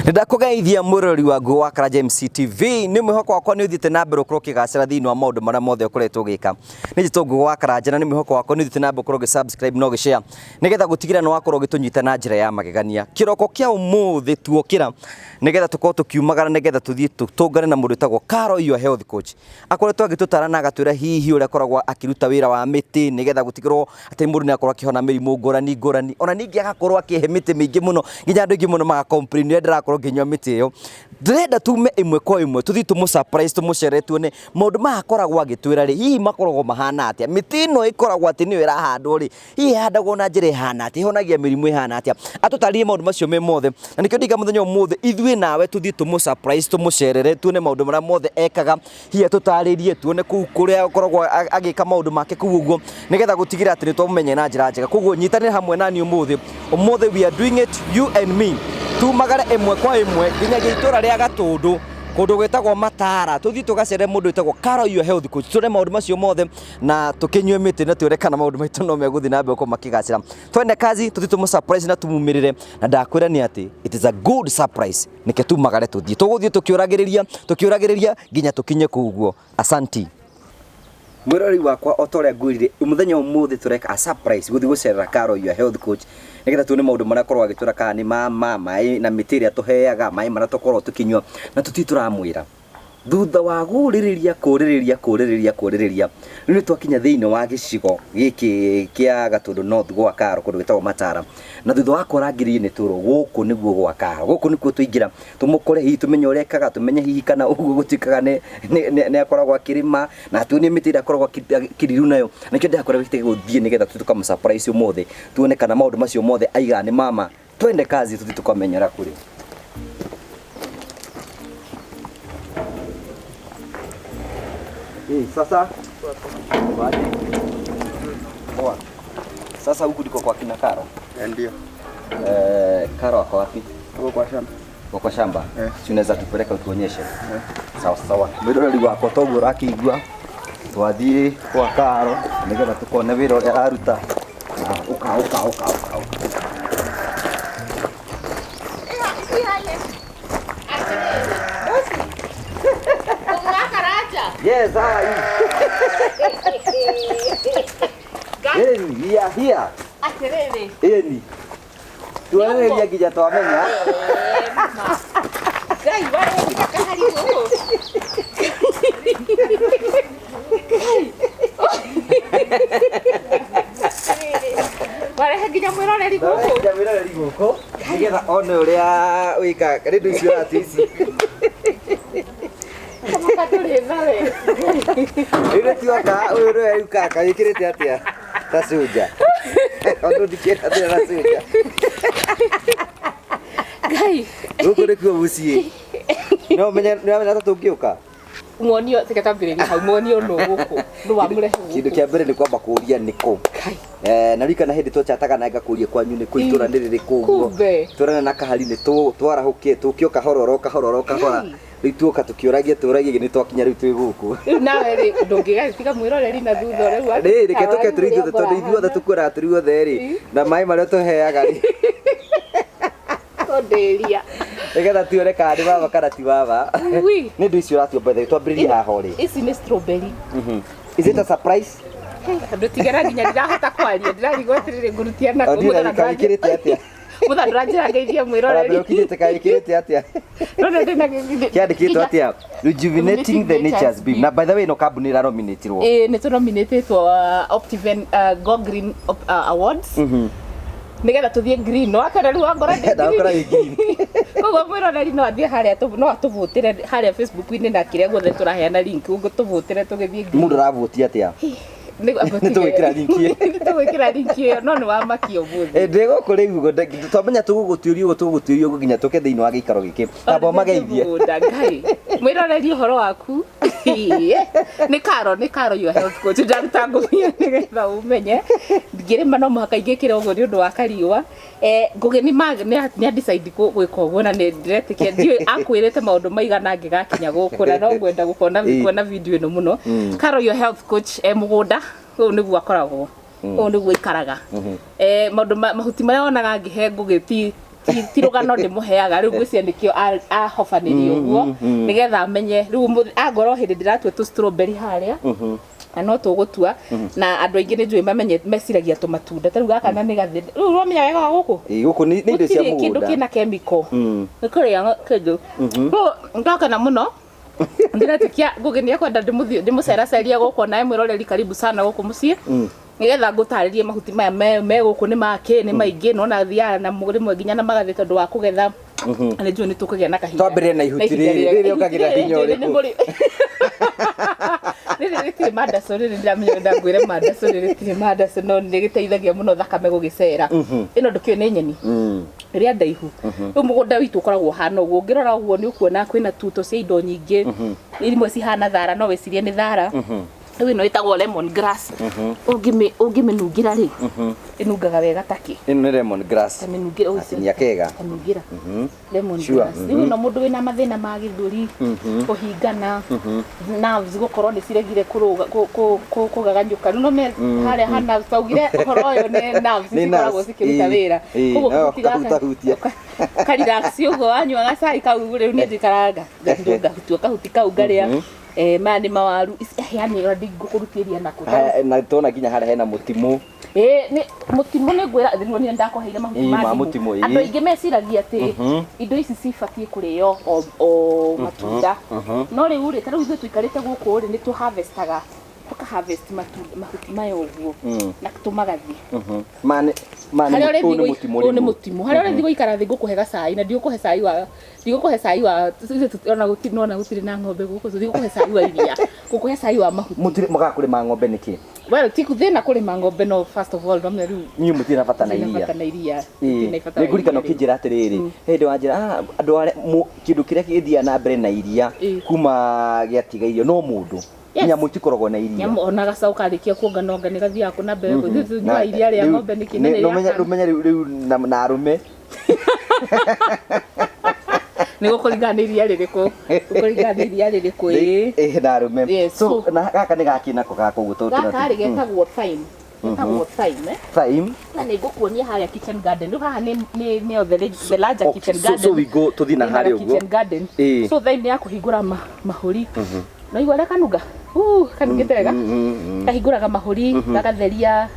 Ndakugeithia murori wa Ngũ Kara James TV ni mwihoko wakwa ni uthite na mbere ukoro kigacira thiini wa maundu maria mothe ukoretwo gika ni jito Ngũ Kara na ni mwihoko wakwa ni uthite na mbere ukoro subscribe no gishare nigetha gutigira no wakorwo gitunyita na njira ya magegania kiroko kia umuthi tuokira nigetha tukorwo tukiumagara nigetha tuthie tutungane na mundu tagwo Carol your health coach akoretwo agitutara na agatwira hihi uria akoragwo akiruta wira wa miti nigetha gutigirwo ati mundu ni akorwo akihona mirimu ngurani ona ningi agakorwo akihe miti mingi muno nginya andu ingi muno maga complain ndirakorwo nginywa miti iyo ndrenda tume imwe kwa imwe tuthi tumu surprise tumucere tuone maundu makoragwo agitwira ri hihi makoragwo mahana atia miti ino ikoragwo ati niyo irahandwo ri hihi handagwo na njira ihana atia ihonagia mirimu ihana atia atutarie maundu macio me mothe na nikio ndiga muthenya umuthe ithui nawe tuthi tumu surprise tumucerere tuone maundu maria mothe ekaga hihi atutaririe tuone kuu kuria akoragwo agika maundu make kuu uguo nigetha gutigira ati ni twamumenye na njira njega koguo nyitanire hamwe nani umuthe we are doing it you and me tumagare imwe kwa imwe nginyagia itura ria Gatundu kundu gwetagwo Matara tuthi tugacere mundu wetagwo Carol your health coach tune maundu macio mothe na tukinywe miti na turekana maundu maitu no meguthi na mbe uko makigacira twende kazi tuthi tumu surprise na tumumirire na ndakwira ni ati it is a good surprise nike tumagare tuthi tuguthie tukiuragiriria nginya tukinye kuguo asanti mwirori wakwa otoria ngwirire muthenya umuthi tureka a surprise guthi gucerera Carol your health coach nigetha tuone maundu maria korwo agitura kana ni mai na miti iria tuheaga mai maria tukorwo tukinywa na tutituramwira thutha wa kuriria ni twakinya thiini wa gicigo giki kia Gatundu North gwa Carol kundu gwetagwo Matara na thutha wa kurangirie ni turo guku niguo gwa Carol guku nikuo tuingira tumukore hihi tumenye urekaga tumenye hihi kana uguo gutikaga ne akoragwo akirima na tuone miti iria akoragwo kiriru nayo nikio ndakorwo gitege guthie nigetha tutukamu surprise umothe tuone kana maundu macio mothe aiga ni mama twende kazi tuthi tukamenyera kuri sasa baada poa sasa huku ndiko kwa kina Carol ndio Carol kwa wapi kwa shamba si unaweza tupeleka utuonyeshe sawa mwirori wako togo rakigwa twathie kwa Carol nigetha tukone wira uria aruta uka yes, how are you? Here. Aterere. Eni. Tuone ya kija twamenya. Gai, wale wakakahari huko. Wale hakija mwirore ri guko. Hakija mwirore ri guko. Nigetha one uria wika rindu icio atisi. Kama katuri nawe. Ile tiwaka ure ukaka yikirite atia. Tasuja. Ondo dikira atia tasuja. Gai. Guko rikuo mucie. No menya tugiuka. Muonio tikatambiriri hau muonio no guko. Ndu wa murehe guko. Kindu kia mbere ni kwamba kuria niko. Na rika na hindi twachataga na ngakuria kwanyu ni kuitura ndiriri kuguo. Turana na kahari ni twarahukie tukioka hororo kahora. Rituoka tukiuragia ni twakinya riu twi guku. Nawe ri ndungigatika mwiroreri na thutha riu ati. Reke tuke turithu tondu ithuothe tukwira turiothe ri na mai maria tuheaga ri. Onderia. Nigetha tuone kana ni baba kana ti baba. Ni ndu icio ratio bethe twambiriria haha ri. Ici ni strawberry. Is it a surprise? Andu tigera nginya ndirahota kwaria ndirarigwo atiriri ngurutia na kumutha ndikirite atia. Mutha ndranjira ngeithia mwiroreri. Ara ukijite kaikirite atia. No ndina ngithie. Kiandikitwo atia rejuvenating the nature's beam. Na by the way no company ra nominated. Ni tu nominated Optiven Go Green Awards. Nigetha tuthie green no akara ru ngora ndi green koguo mwiroreri no athie haria no atuvutire haria Facebook ini na kiria guothe turaheana link ugo tuvutire tugithie green mundu ravuti atia ni tuwikira link iyo no ni wa makio muthe ndego kuri ugo twamenya tugugutiurio nginya tuke thiini wa gikaro giki abo mageithie ngai mwiroreri horo waku ni Carol your health coach ndaruta ngumia nigetha umenye ngirima no muhaka ingikira ugo ni undu wa kariwa ngugi ni decide gwika uguo na ni diretikia ndiwe akwirite maundu maigana ngigakinya guku na no ngwenda kuona video ino muno Carol your health coach mugunda uyu niguo akoragwo uyu niguo ikaraga maundu mahuti maria onaga ngihe ngugi ti ti rugano ndimuheaga riu ngwiciria nikio ahofanirio uguo nigetha amenye riu agoro hindi ndiratua tu strawberry haria na no tugutua na andu aingi ni njui mamenye meciragia tu matunda ta riu gaka na ni gathi riu romenya wega guku guku ni indo cia mugunda kindu kina chemical ni kuria kindu ngaka na muno ndiratikia ngugenia kwenda ndimuceraceria guku na mwiroreri karibu sana guku mucii nigetha ngutaririe mahuti maya me guku ni make ni maingi nona thiara na murimo nginya na magathi tondu wa kugetha ni njui ni tukugia na kahinda twambire na ihuti riri ukagira hinya uriku riri ritiri mandaco riri ndiramenya ndangwire mandaco riri ritiri mandaco no ni giteithagia muno thakame gugicera ino ndukio ni nyeni ria ndaihu riu mugunda witu ukoragwo hana uguo ngirora uguo ni ukuona kwina tuto cia indo nyingi irimwe cihana thara no wicirie ni thara riu ino itagwo lemon grass ungiminungira ri inungaga wega taki ino ni lemon grass minungira ucio nya kega minungira lemon grass riu no mundu wina mathina ma githuri kuhingana nerves gukorwo ni ciregire kugaganyuka no me haria hana saugire uhoro uyu ni nerves cikoragwo cikiruta wira koguo kutigahutia karelax uguo wanyua gacai kau riu ni ndikaranga ngahutua kahuti kau ngaria maya ni mawaru yani ndingukũrutĩria nako na tona nginya harĩa hena mũtimũ ni mũtimũ ni ngwĩra thirwo ni ndakuheire mahuti ma mũtimũ andũ aingĩ meciragia atĩ indo ici cibatie kũrĩo o matunda no rĩu rĩ tarĩu ithuĩ tũikarĩte gũkũ rĩ ni tu harvestaga tuka-harvest mahuti maya ũguo na tũmagathi ũyũ nĩ mũtimũ harĩa ũrĩthi gũikara thĩ ngũkũhe gacai na ndigũkũhe cai wa ona gũtirĩ na ng'ombe gũkũ ndigũkũhe cai wa iria ngũkũhe cai wa mahuti mũgaga kũrĩma ng'ombe nĩkĩ well ti thĩna kũrĩma ng'ombe no first of all no rĩu niĩ mũtirĩ na bata na iria nĩ ngũrikana ũkĩnjĩra atĩrĩrĩ hĩndĩ wanjĩra andũ arĩa kĩndũ kĩrĩa gĩthiaga na mbere na iria kuma gĩatiga irio no mũndũ nyamu tikoragwo na iria nyamu ona gacaũ karĩkia kuonga ni gathiaga kũ na mbere nyua iria rĩa ng'ombe nĩ kĩnene rumenya rĩu na arũme nĩ gũkũringana nĩ iria rĩrĩkũ na arũme so na gaka nĩ gakĩnako gaka ũguo tondũ gaka getagwo thyme thyme na nĩ ngũkuonia harĩa kitchen garden rĩu haha nĩ the larger kitchen garden so we go to thina harĩa ũguo kitchen garden so thyme nĩ ya kũhingũra mahũri no igwa kanunga kanungĩte wega kahingũraga mahũri gagatheria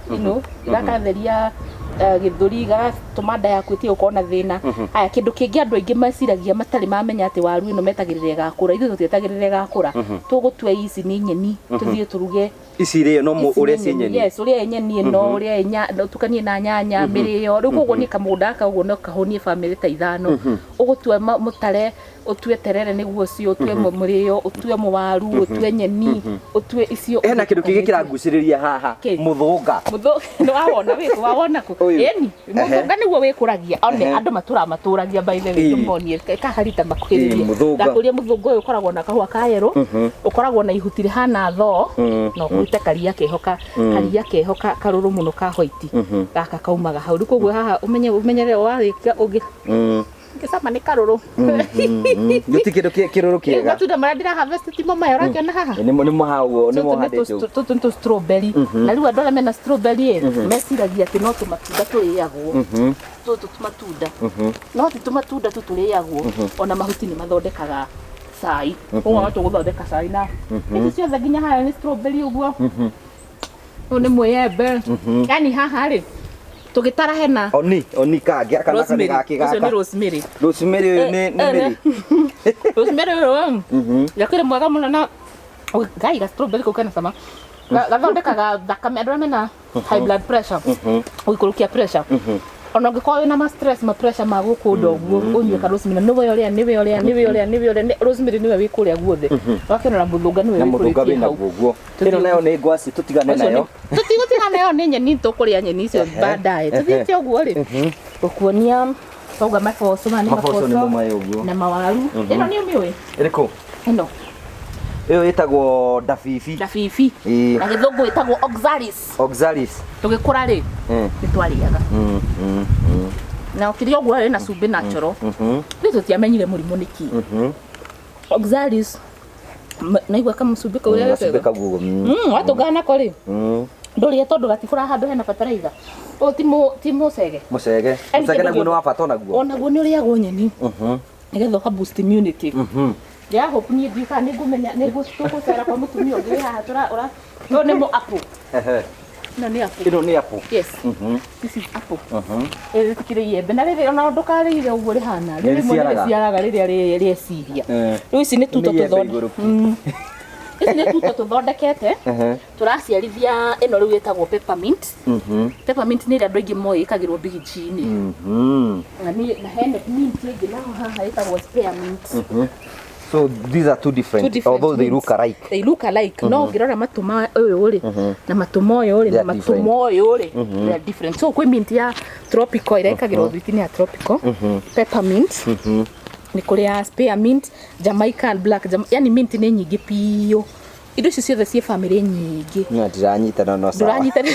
gagatheria gĩthũri gagatũma nda yaku ĩtige gũkorwo na thĩna aya kĩndũ kĩngĩ andũ aingĩ meciragia matarĩ mamenya atĩ waru ĩno metagĩrĩra ĩgakũra ithuĩ tũtietagĩrĩra ĩgakũra tũgũtua ici nĩ nyeni tũthiĩ tũruge ici rĩo no ũrĩa ciĩ nyeni yes ũrĩa nyeni ĩno ũrĩa tukanie na nyanya mĩrĩo rĩu koguo nĩ kamũgũnda gaka ũguo no kahonie bamĩrĩ ta ithano ũgũtua mũtare ũtue terere nĩguo cio ũtue mũrĩo ũtue mũwaru ũtue nyeni ũtue icio hena kĩndũ kĩngĩ kĩrangucĩrĩria haha mũthũnga nĩ wawona wawona kũ ĩni mũthũnga nĩguo wĩkũragia one andũ matũragia by the way tũmonie kaharita makuhĩrĩrie ndakũria mũthũnga ũyũ ũkoragwo na kahũa ka yerũ ũkoragwo na ihuti rĩhana thoo no kũrute karia kehoka karũrũ mũno ka white gaka kaumaga hau rĩu koguo haha ũmenyere warĩkia ũngĩ Kisama ni karuru. Yuti kido kiruru kiega. Matunda marĩa ndĩra harvest timo maya ũrakĩona haha. Nĩ mahau nĩ mohandĩtwo. Tũtũ strawberry. Na rĩu andũ arĩa mena strawberry meciragia atĩ no tũmatunda tũrĩagwo. Tũtũ tũmatunda. No ti tũmatunda tũrĩagwo. Ona mahuti nĩ mathondekaga cai. Ũguo tũgũthondeka cai na. Ici ciothe nginya haha nĩ strawberry ũguo. Ũyũ nĩ mũyembe. Yani haha rĩ tugitara hena oni kage kana kana gake gaka ni rosemary ni meri rosemary yakire mwaga muno na gai ga strawberry ko kana sama gathondekaga thakame andũ mena high blood pressure ũikũrũkia pressure ona ũngĩkorwo na stress ma pressure ma gũkũnda ũguo ũnyue ka rosemary nĩ ũrĩa rosemary nĩwe wĩ kũrĩa guothe wakenera mũthũnga nĩwe wĩ kũrĩa guothe ĩno nayo nĩ ngwaci tũtigane nayo nayo nĩ nyeni tũkũrĩa nyeni icio baadaye tũthite ũguo rĩ ũkuonia tauga maboco na mawaru ĩno nĩ ũmĩũĩ ĩrĩkũ ĩno ĩyo ĩtagwo dafifi na gĩthũngũ ĩtagwo oxalis tũgĩkũra rĩ nĩ twarĩaga na ũkĩrĩa ũguo rĩ na cumbĩ natural nĩ tũtiamenyire mũrimũ nĩkĩ oxalis naigua kama cumbĩ kau rĩa cumbĩ kaguo watũngana nako rĩ Ndũrĩe tondũ gatikũra handũ hena fertilizer. O ti mũcege. Mũcege naguo nĩ wa bata onaguo. Onaguo nĩ ũrĩagwo nyeni. Nĩgetha ũka boost immunity. Ya hope niĩ ndiũka nĩngũmenya nĩngũcera kwa mũtumia ũngĩ haha ũra no nĩ apple. No nĩ apple. Ĩno nĩ apple. Yes. This is apple. Tikire iembe na rĩrĩ ona ndũkarĩire ũguo rĩhana. Rĩrĩ ciaraga rĩrĩa rĩeciria. Rĩu ici nĩ tuto tũthondeke. Ici nĩ tuto tũthondekete. Tũraciarithia ĩno rĩu ĩtagwo peppermint. Peppermint nĩ ĩrĩa andũ aingĩ moĩ ĩkagĩrwo mbigi-inĩ. Na hena mint ĩngĩ naho haha ĩtagwo spearmint. So these are two different, although they look alike. They look alike. No ngirora matuma ũyũ rĩ na matuma ũyũ rĩ na matuma ũyũ rĩ they are different. So kwĩ mint ya tropical ĩrĩa ĩkagĩrwo thwiti-inĩ ya tropical. Peppermint. Nĩ kũrĩ ya spearmint, Jamaican black, yani mint nĩ nyingĩ piũ. Indo icio ciothe ciĩ family nyingĩ. Ndiranyitana no sawa. Nduranyitana.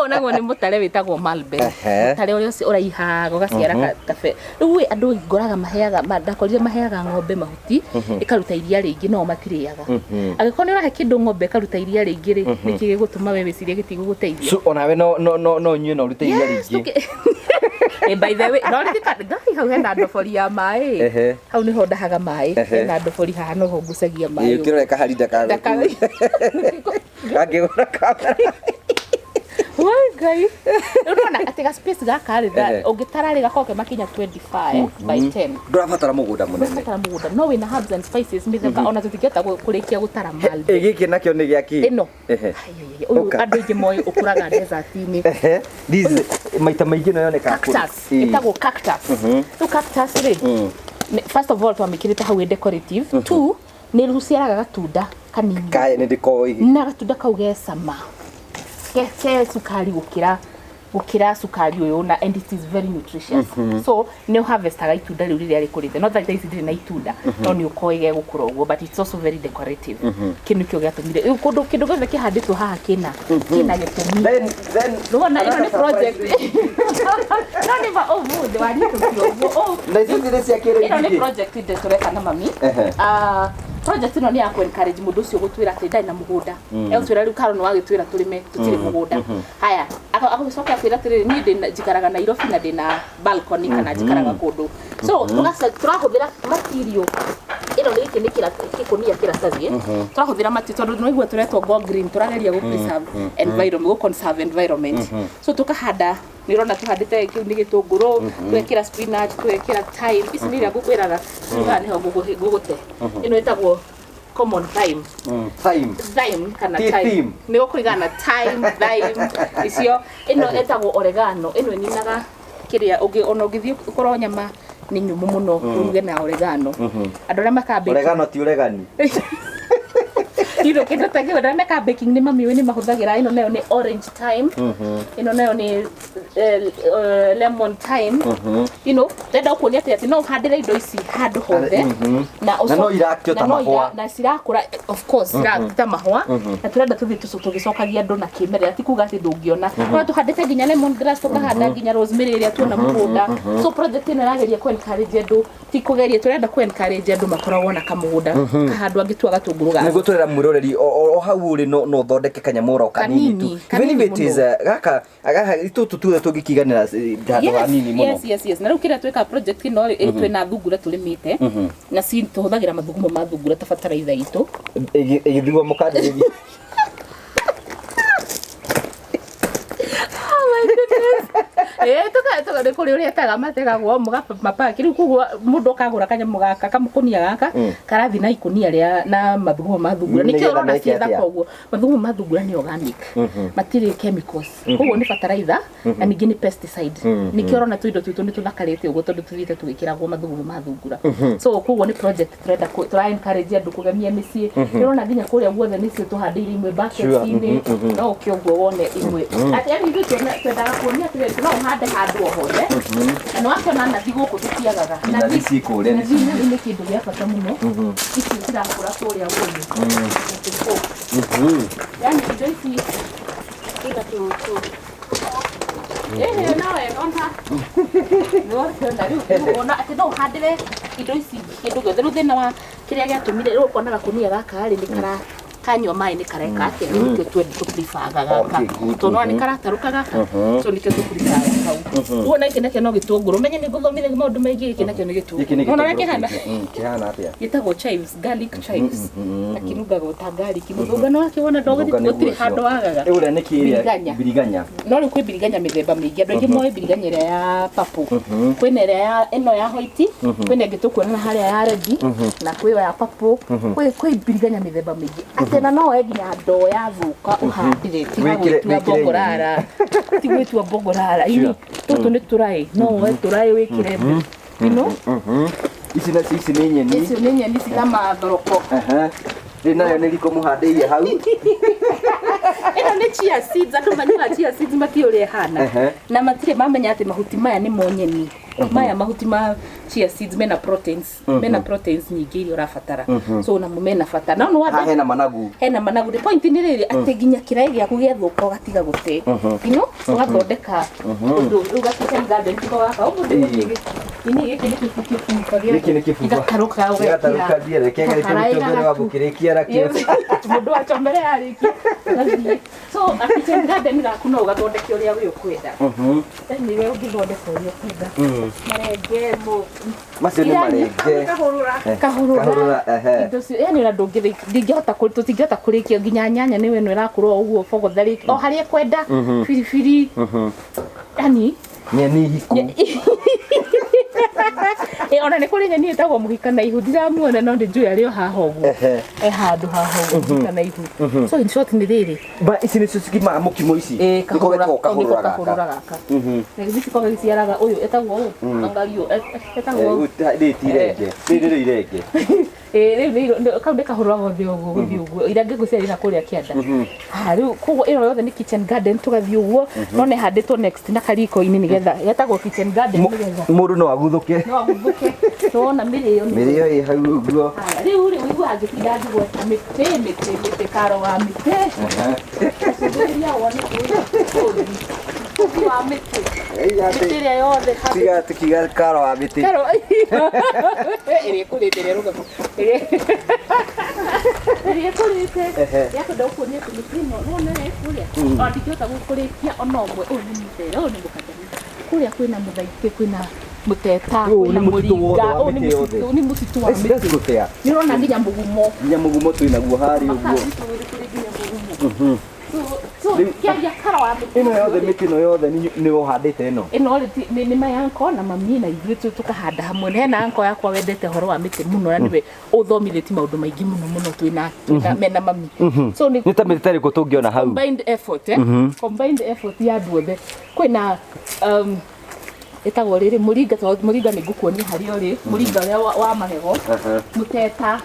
Naguo nĩ mũtare wĩtagwo mulberry. Mũtare ũrĩa ũraihaga ũgaciara kabe. Rĩu andũ ngoraga maheaga ndakorire maheaga ng'ombe mahuti ĩkaruta iria rĩingĩ no matirĩaga. Angĩkorwo nĩ ũrahe kĩndũ ng'ombe ĩkaruta iria rĩingĩ rĩ nĩkĩ gĩgũtũma we wĩcirie gĩtigũgũteithia. So onawe no nyue no rute iria rĩingĩ. By the way, no rĩtĩka hau hena ndobori ya maĩ. Hau nĩho ndahaga maĩ. Hena ndobori haha no ho ngucagia maĩ. Ũkĩrora kaharinda ka Kagĩgũra kamera. Ngai. Ũrona atĩ ga space gaka rĩ ũngĩtara rĩ gakorwo makinya 25 by 10. Ndũrabatara mũgũnda mũnene. Ndũrabatara mũgũnda. No wĩna herbs and spices mĩthemba ona tũtingĩhota kũrĩkia gũtara mulberry. Gĩkĩ nakĩo nĩ gĩaki. Ĩno. Ũyũ andũ aingĩ moĩ ũkũraga desert-inĩ. These maita maingĩ no yoneka cactus. Ĩtagwo cactus. Rĩu cactus rĩ first of all twamĩkĩrĩte hau decorative. Two nĩ rũciaraga gatunda kanini. Kae nĩ ndĩkoĩ. Na gatunda kau ge cama. Ke sukari gukira sukari uyu na and it is very nutritious. So no harvestaga itunda riu rĩrĩa rĩkũrĩte. No that is ndĩrĩ na itunda. No nĩ ũkoĩ ge gũkũra ũguo but it's also very decorative. Kĩndũ kĩo gĩatũmire. Kĩndũ gĩothe kĩhandĩtwo haha kĩna gĩtũmi. Then no ĩno nĩ project. No nĩ ba ũmũthĩ warĩtũkio ũguo. Na ici nĩ cia kĩrĩu. Ĩno nĩ project tũreka na mami. Project ĩno nĩ ya encourage mũndũ ũcio gũtwĩra atĩ ndari na mũgũnda. Egũtwĩra rĩu Karo nĩ wagĩtwĩra tũrĩme tũtirĩ mũgũnda. Haya, agũcoka kwĩra atĩrĩrĩ niĩ ndĩ njikaraga Nairobi na ndĩ na balcony kana njikaraga kũndũ. So tũrahũthĩra material ĩno gĩkĩ nĩ gĩkũnia kĩratathi. Tũrahũthĩra material tondũ nĩguo tũretwo go green tũrageria gũ preserve environment, gũ conserve environment. So tũkahanda nĩ ũrona tũhandĩte kĩu nĩ gĩtũngũrũ, twekĩra spinach, twekĩra thyme. Ici nĩ iria ngũkwĩraga nĩho ngũgũte. Ĩno ĩtagwo common thyme. Thyme kana thyme. Nĩ gũkũringana na thyme, thyme. Icio ĩno ĩtagwo oregano. Ĩno ĩninaga kĩrĩa ona ũngĩthiĩ ũkorwo nyama nĩ nyũmũ mũno ũruge na oregano. Andũ arĩa makambĩki. Oregano ti oregani. Ino kĩndũ ta kĩu na make baking nĩ mami we nĩ mahũthagĩra ĩno nayo nĩ orange thyme. Ĩno nayo nĩ lemon thyme. You know, ndenda kuonia atĩ no handĩre indo ici handũ hothe na no irakio ta mahũa na cirakũra of course ta mahũa na tũrenda tũthiĩ tũgĩcokagia andũ na kĩmerera ti kuga atĩ ndũngĩona no tũhandĩte nginya lemon grass tũkahanda nginya rosemary ĩrĩa tuona mũgũnda. So project ĩno ĩrageria ku encourage andũ ti kũgeria tũrenda ku encourage andũ makoragwo na kamũgũnda kahandũ angĩtua gatũngũrũ gaka. Nĩguo tũrera mwĩroreri o hau ũrĩ no thondeke kanyamũ ro kanini tu. Even if it is gaka tũtũ tuothe tũngĩkiganĩra handũ hanini mũno. Yes. Na rĩu kĩrĩa twĩka project ĩno twĩna thungura tũrĩmĩte na tũhũthagĩra mathugumo ma thungura ta bataraitha itũ. Ĩgĩthigwo mũkandĩrĩria. Tuka kuri uri etaga mategagwo mapaki riu kuguo mundu akagura kanyamũ gaka kamũkũnia gaka karathi na ikunia ria na mathugumo ma thungura nikio urona cietha koguo mathugumo ma thungura ni organic matirĩ chemicals kuguo ni fertilizer na ningĩ ni pesticide nikio urona tuindo tuitũ ni tuthakarĩte ũguo tondu tuthiĩte tũgĩkĩragwo mathugumo ma thungura. So kuguo ni project turenda tũra encourage andũ kũgemia mĩciĩ urona nginya kũrĩa guothe nĩcio tũhandĩire imwe buckets-inĩ no ũkĩo guo wone imwe ati yani ithuĩ twendaga kuonia atĩrĩrĩ no ũhande handũ o hothe na nĩ wakĩona nathi gũkũ tũtiagaga nathi nĩ kĩndũ gĩa bata mũno ici cirakũra kũrĩa guothe yani indo ici igatu nawe ona nĩwakĩona rĩu ona atĩ no ũhandĩre indo ici kĩndũ gĩothe rĩu thĩna wa kĩrĩa gĩatũmire rĩu ũkonaga kũnia gaka rĩ nĩ kanywa mai ni kareka ati nikyo twendi to prefaga gaka to no ni karataruka gaka so nikyo to prefaga hau wona iki nakyo no gitunguru menye ni guthomire maundu maingi iki nakyo ni gitunguru no na kihana atia gitagwo chives garlic chives akiruga gota garlic muthungano wake wona ndogithitire hando wagaga ule ni biriganya no ni kwi biriganya mithemba mingi andu ingi moe biriganya ira ya purple kwina ira ya eno ya white kwina ngitukuona haria ya red na kwi ya purple kwi biriganya mithemba mingi atena no enginya ndo ya thuka uhandire tigwe bongorara tigwe tu bongorara ini tutu ni turai no we turai wikire ino ici ni nyeni ici ni nyeni citama thoroko nayo nä riko må handä ire hau ĩno nĩ chia seeds andũ manyuaga chia seeds mati ũrĩa hana na matirĩ mamenya atĩ mahuti maya nĩ monyeni maya mahuti ma chia seeds mena proteins nyingĩ iria ũrabatara so na mena bata no wanda hena managu the point nĩ rĩrĩ atĩ nginya kĩraĩ gĩaku gĩathũka ũgatiga gũte ino ũgathondeka ũndũ ũgatĩka garden tiko gaka ũmũndũ ini gĩkĩ nĩ kĩbuba igatarũka ũgekĩra kĩega gũkĩrĩkia rakio mũndũ acomere arĩkia so kitchen garden gaku no ũgathondeke ũrĩa wĩ ũkwenda nĩ we ũngĩthondeka ũrĩa ũkwenda marenge macio nĩ marenge kahũrũra yani na ndingĩhota tũtingĩhota kũrĩkia nginya nyanya nĩwe no ĩrakũrwo ũguo bogotharĩ o harĩa kwenda biribiri yani nyeni hiku ona nĩ kũrĩ nyeni ĩtagwo mũhika na ihu ndiramuona no ndĩnjũĩ arĩ o haha ũguo handũ haha ũguo mũhika na ihu so in short nĩ rĩrĩ ici nĩcio cikimaga mũkimo ici kahũrũra gaka na gĩthi cikoragwo gĩciaraga ũyũ etagwo angario etagwo rĩrĩ irenge rĩu kau nĩ kahũrũra gothe ũguo gũthiĩ ũguo irenge gũciarĩ na kũrĩa kĩanda rĩu koguo ĩno yothe nĩ kitchen garden tũgathiĩ ũguo no nĩ handĩtwo next na kariko-inĩ nĩgetha yetagwo kitchen garden nĩgetha mũndũ no aguthũke tuona mĩrĩo ĩ hau ũguo rĩu ũiguaga ngĩtinda ngĩgweta mĩtĩ karo wa mĩtĩ acũthĩrĩria wone wa mĩtĩ ĩrĩa yothe tiga tũkiuga karo wa mĩtĩ ĩrĩa ĩkũrĩte ĩrĩa rũgamo ĩrĩa ĩkũrĩte yakwenda gũkuonia atĩ mĩtĩ ĩno nona ĩkũrĩa ona ndingĩhota gũkũrĩkia ona ũmwe ũyũ nĩ mũthere ũyũ nĩ mũkandani kũrĩa kwĩna mũthaitĩ kwĩna mũteta kwĩna mũringa ũyũ nĩ mũtitũ wa mĩtĩ nĩ ũrona nginya mũgumo twĩnaguo harĩa ũguo ĩno yothe mĩtĩ ĩno yothe nĩ ũhandĩte ĩno nĩ mayanko na mami na ithuĩ tũkahanda hamwe hena anko yakwa wendete horo wa mĩtĩ mũno na nĩwe ũthomithĩtie maũndũ maingĩ mũno twĩna mena mami so nĩ ta mĩtĩ ĩrĩkũ tũngĩona hau combined effort ya andũ othe kwĩna etagwo rĩrĩ mũringa nĩ ngũkuonia harĩa ũrĩ mũringa ũrĩa wa magego mũteta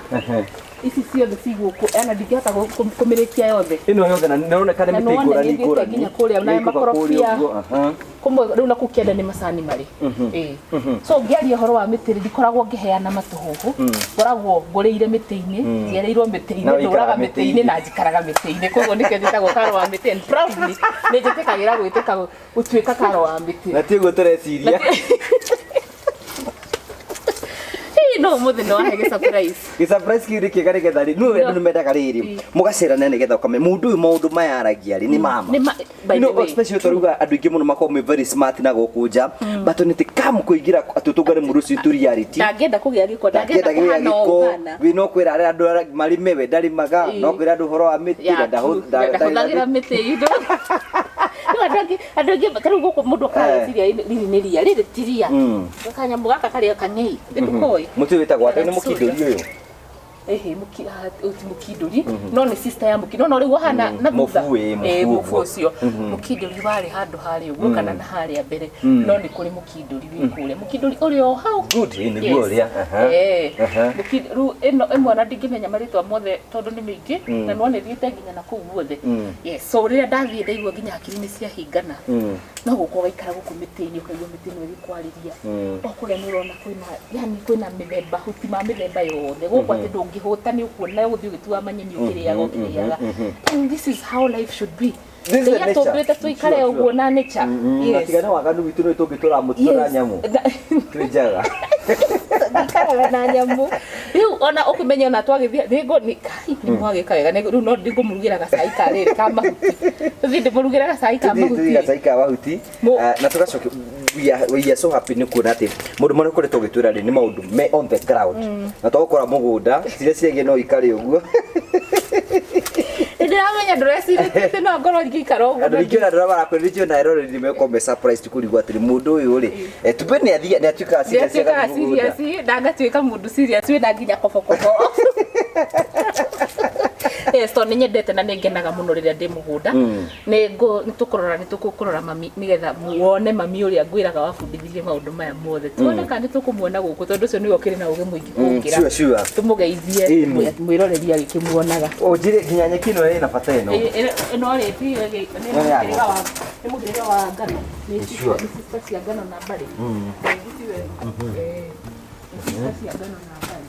ici ciothe cigũkũ ana ndingĩhota kũmĩrĩkia yothe ĩno yothe na nĩroneka nĩ mĩtĩ ngũrani nginya kũrĩa na makorobia kũmwe rĩu na kũkĩenda nĩ macani marĩ so ngĩaria ũhoro wa mĩtĩ ndikoragwo ngĩheana matũhũhũ ngoragwo ngũrĩire mĩtĩ-inĩ njiarĩirwo mĩtĩ-inĩ ndũraga mĩtĩ-inĩ na njikaraga mĩtĩ-inĩ koguo nĩkĩo njĩtagwo karo wa mĩtĩ and proudly nĩ njĩtĩkagĩra gwĩtĩka gũtuĩka karo wa mĩtĩ na tiguo tũreciria no mũthĩ nĩ wahe gĩ-surprise kĩu nĩ kĩega nĩgetha rĩ nĩwe andũ nĩmendaga rĩrĩ mũgacerana nĩgetha ũkamenya mũndũ ũyũ maũndũ maya aragia rĩ nĩ mama especially twaruga andũ aingĩ mũno makoragwo me very smart na gũkũ nja but nĩ kam kũingĩra atũtũngane mũndũ ũcio tu reality ndangĩenda kũgĩa gĩko ndangĩenda kũhana ũhana we no kwĩra arĩa andũ marĩme we ndarimaga no kwĩra andũ ũhoro wa mĩtĩ ndahũthagĩra mĩtĩ itũ andũ aingĩ tarĩu gũkũ mũndũ akareciria rĩrĩ nĩ ria rĩrĩ ti ria kanyamũ gaka karĩa kang'ei ndũkoĩ mũtĩ wĩtagwo atĩ nĩ mũkindũri ũyũ mũkindũri no nĩ sister ya mũkindũri no rĩu wahana na thutha mũbu ũcio mũkindũri warĩ handũ harĩa ũguo kana na harĩa mbere no nĩ kũrĩ mũkindũri wĩ kũrĩa mũkindũri ũrĩ o hau nĩguo ũrĩa rĩu ĩno ĩmwe na ndingĩmenya marĩtwa mothe tondũ nĩ mĩingĩ na no nĩ thiĩte nginya na kũu guothe so rĩrĩa ndathiĩ ndaigua nginya hakiri-inĩ ciahingana no gũkũ gaikara gũkũ mĩtĩ-inĩ ũkaigua mĩtĩ ĩno ĩgĩkwarĩria o kũrĩa nĩ ũrona kwĩna mĩthemba huti ma mĩthemba yothe gũkũ atĩ ndũngĩhũta nĩ ũkuona gũthiĩ ũgĩtua manyeni ũkĩrĩaga and this is how life should be Ndia tũmbĩte tũikare ũguo na nature tigana waganu witũ nĩ tũngĩtũra mũtũra nyamũ twĩ njaga ikaraga na nyamu riu ona ukimenya ona twagithia ningo ni kai ni mwagika wega riu no ndingumurugira gacai kariri ka mahuti tuthi ndimurugira gacai ka mahuti gacai ka mahuti na tugacoke we are so happy ni kuona ati mundu mwana kore tugitwira ri ni maundu me on the ground na twakora mugunda ciria ciege no ikari uguo ndiramenya ndrecirite no ngoro ngikara uguo andu ingĩ andũ barakwĩrĩrio na erore ni mekome surprise tukurigwa ati mundu uyu ri tupe ni athia ni atuika serious ndangatuika mundu serious wina nginya kobokobo so ni nyendete na ningenaga muno riria ndi mugunda ni tukurora mami nigetha muone mami uria ngwiraga wabundithirie maundu maya mothe tuone kana ni tukumuona guku tondu ucio ni okire na uge muingi kukira tumugeithie mwiroreria gikimuonaga njire nginya nyeki no ina bata ino no ri ti ni mugirira wa ngano ni sister cia ngano na bari ni sister cia ngano na bari